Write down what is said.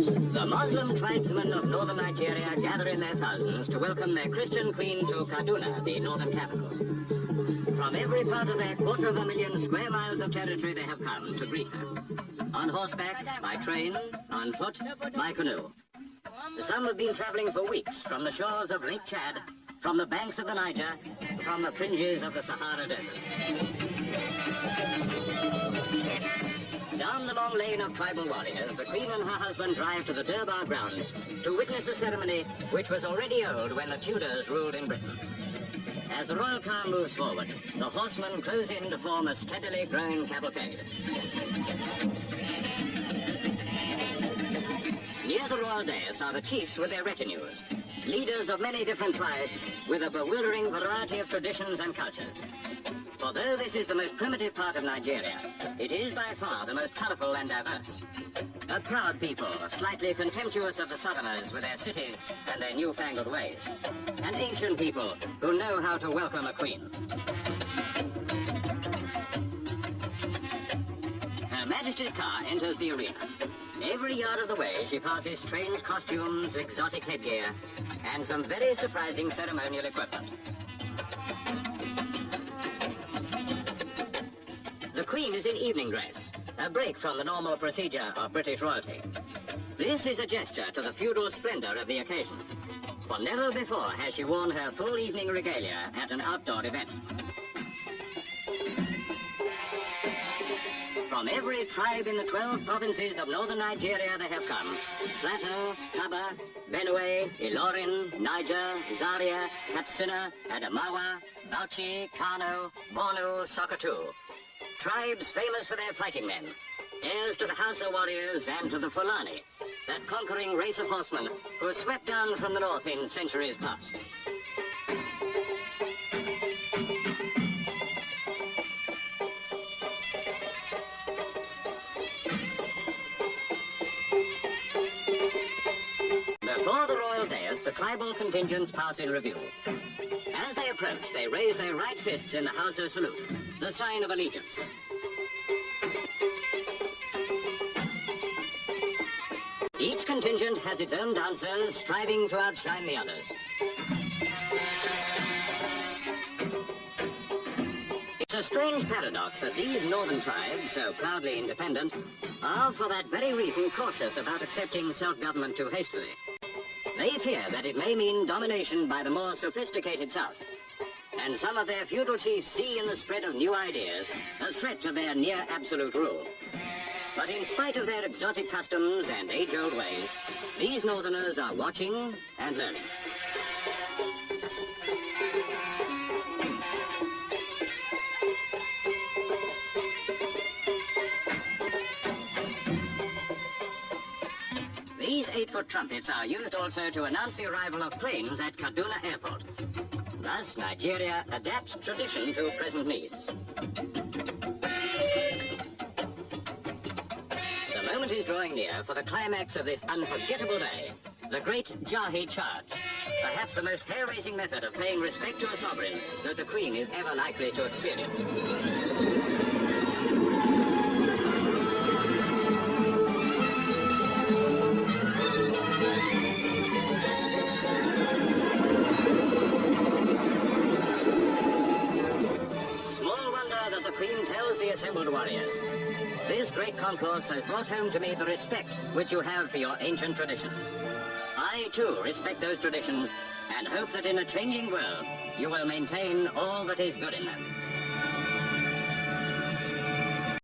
The Muslim tribesmen of northern Nigeria gather in their thousands to welcome their Christian queen to Kaduna, the northern capital. From every part of their 250,000 square miles of territory they have come to greet her. On horseback, by train, on foot, by canoe. Some have been traveling for weeks from the shores of Lake Chad, from the banks of the Niger, from the fringes of the Sahara Desert. Down the long lane of tribal warriors, the Queen and her husband drive to the Durbar ground to witness a ceremony which was already old when the Tudors ruled in Britain. As the royal car moves forward, the horsemen close in to form a steadily growing cavalcade. Near the royal dais are the chiefs with their retinues, leaders of many different tribes with a bewildering variety of traditions and cultures. For though this is the most primitive part of Nigeria, it is by far the most colourful and diverse. A proud people, slightly contemptuous of the southerners with their cities and their newfangled ways. An ancient people who know how to welcome a queen. Her Majesty's car enters the arena. Every yard of the way she passes strange costumes, exotic headgear, and some very surprising ceremonial equipment. The Queen is in evening dress, a break from the normal procedure of British royalty. This is a gesture to the feudal splendour of the occasion, for never before has she worn her full evening regalia at an outdoor event. From every tribe in the 12 provinces of northern Nigeria they have come: Plateau, Kaba, Benue, Ilorin, Niger, Zaria, Katsina, Adamawa, Bauchi, Kano, Borno, Sokoto. Tribes famous for their fighting men, heirs to the Hausa warriors and to the Fulani, that conquering race of horsemen who swept down from the north in centuries past. Before the royal dais, the tribal contingents pass in review. As they approach, they raise their right fists in the Hausa salute, the sign of allegiance. Each contingent has its own dancers, striving to outshine the others. It's a strange paradox that these northern tribes, so proudly independent, are for that very reason cautious about accepting self-government too hastily. They fear that it may mean domination by the more sophisticated South, and some of their feudal chiefs see in the spread of new ideas a threat to their near-absolute rule. But in spite of their exotic customs and age-old ways, these northerners are watching and learning. These 8-foot trumpets are used also to announce the arrival of planes at Kaduna Airport. Thus, Nigeria adapts tradition to present needs. The moment is drawing near for the climax of this unforgettable day, the great Jahi Charge, perhaps the most hair-raising method of paying respect to a sovereign that the Queen is ever likely to experience. Tells the assembled warriors, this great concourse has brought home to me the respect which you have for your ancient traditions. I too respect those traditions and hope that in a changing world you will maintain all that is good in them.